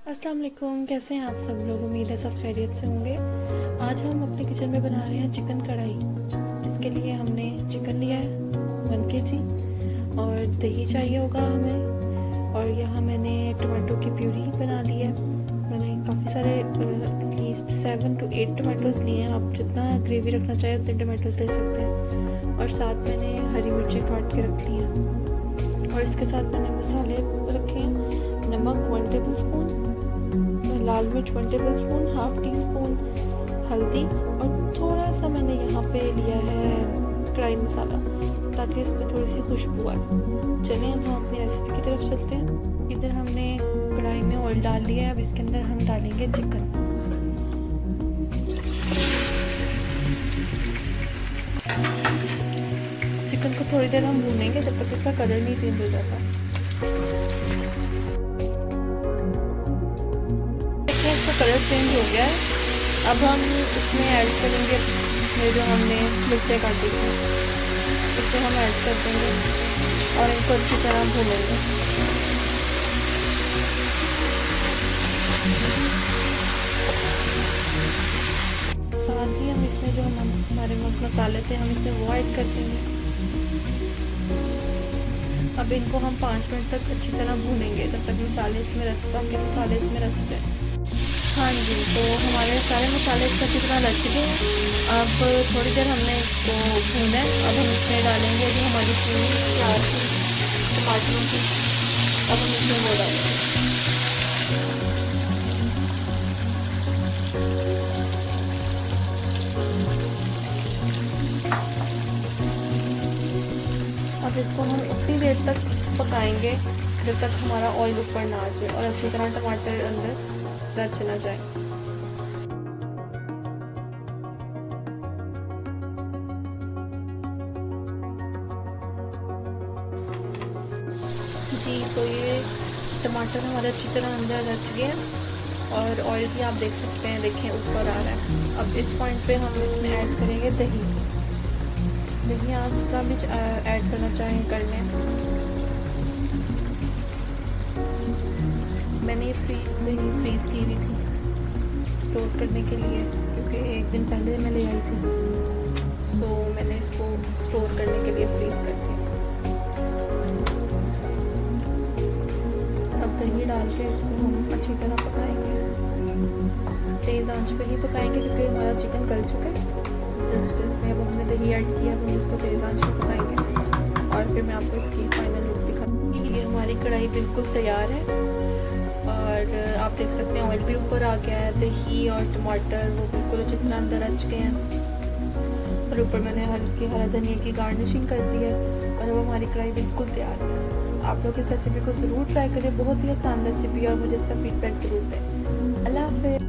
अस्सलाम वालेकुम, कैसे हैं आप सब लोग। उम्मीद है सब खैरियत से होंगे। आज हम अपने किचन में बना रहे हैं चिकन कढ़ाई। इसके लिए हमने चिकन लिया है 1 kg और दही चाहिए होगा हमें। और यहाँ मैंने टमाटो की प्यूरी बना ली है। मैंने काफ़ी सारे एटलीस्ट 7 to 8 टमाटोज़ लिए हैं। आप जितना ग्रेवी रखना चाहें उतने टमाटोज़ ले सकते हैं। और साथ मैंने हरी मिर्चें काट के रख ली हैं। और इसके साथ मैंने मसाले रखे हैं। नमक 1 टेबलस्पून, लाल मिर्च 1 टेबलस्पून, ½ टीस्पून हल्दी और थोड़ा सा मैंने यहाँ पे लिया है कढ़ाई मसाला ताकि इसमें थोड़ी सी खुशबू आए। चलिए हम अपनी रेसिपी की तरफ चलते हैं। इधर हमने कढ़ाई में ऑयल डाल लिया है। अब इसके अंदर हम डालेंगे चिकन। चिकन को थोड़ी देर हम भूनेंगे जब तक इसका कलर नहीं चेंज हो जाता। इसका कलर चेंज हो गया है। अब हम इसमें ऐड करेंगे ये जो हमने मिर्चें काटी थी, इसे हम ऐड कर देंगे और इनको अच्छी तरह भूनेंगे। साथ ही हम इसमें जो हमारे मसाले थे हम इसमें वो ऐड कर देंगे। अब इनको हम 5 मिनट तक अच्छी तरह भूनेंगे जब तक मसाले इसमें रच जाए। हाँ जी, तो हमारे सारे मसाले इसका कितना रच गए। अब थोड़ी देर हमने इसको भूना है। अब हम इसमें डालेंगे जो हमारी पूरी तैयार थी टमाटरों की। अब हम इसमें वो डालेंगे। अब इसको हम उतनी देर तक पकाएंगे जब तक हमारा ऑयल ऊपर ना आ जाए और अच्छी तरह टमाटर अंदर रच ना जाए। जी, तो ये टमाटर हमारे अच्छी तरह अंदर रच गए और ऑयल भी आप देख सकते हैं, देखें ऊपर आ रहा है। अब इस पॉइंट पे हम इसमें ऐड करेंगे दही। दही आप जितना भी ऐड करना चाहें कर लें। मैंने दही फ्रीज़ की हुई थी स्टोर करने के लिए, क्योंकि 1 दिन पहले मैं ले आई थी, सो मैंने इसको स्टोर करने के लिए फ्रीज़ कर दिया। अब दही डाल के इसको हम अच्छी तरह पकाएंगे। तेज़ आंच पे ही पकाएंगे क्योंकि हमारा चिकन गल चुका है। जस्ट इसमें अब हमने दही ऐड किया, अब हम इसको तेज़ आंच पे पकाएंगे और फिर मैं आपको इसकी फाइनल लुक दिखाऊंगी। ये हमारी कढ़ाई बिल्कुल तैयार है और आप देख सकते हैं ऑयल भी ऊपर आ गया है। दही और टमाटर वो बिल्कुल अच्छी तरह अंदर रच गए हैं और ऊपर मैंने हल्की हरा धनिया की गार्निशिंग कर दी है। और अब हमारी कढ़ाई बिल्कुल तैयार है। आप लोग इस रेसिपी को ज़रूर ट्राई करें, बहुत ही आसान रेसिपी, और मुझे इसका फीडबैक ज़रूर दें। अल्लाह हाफ़िज़।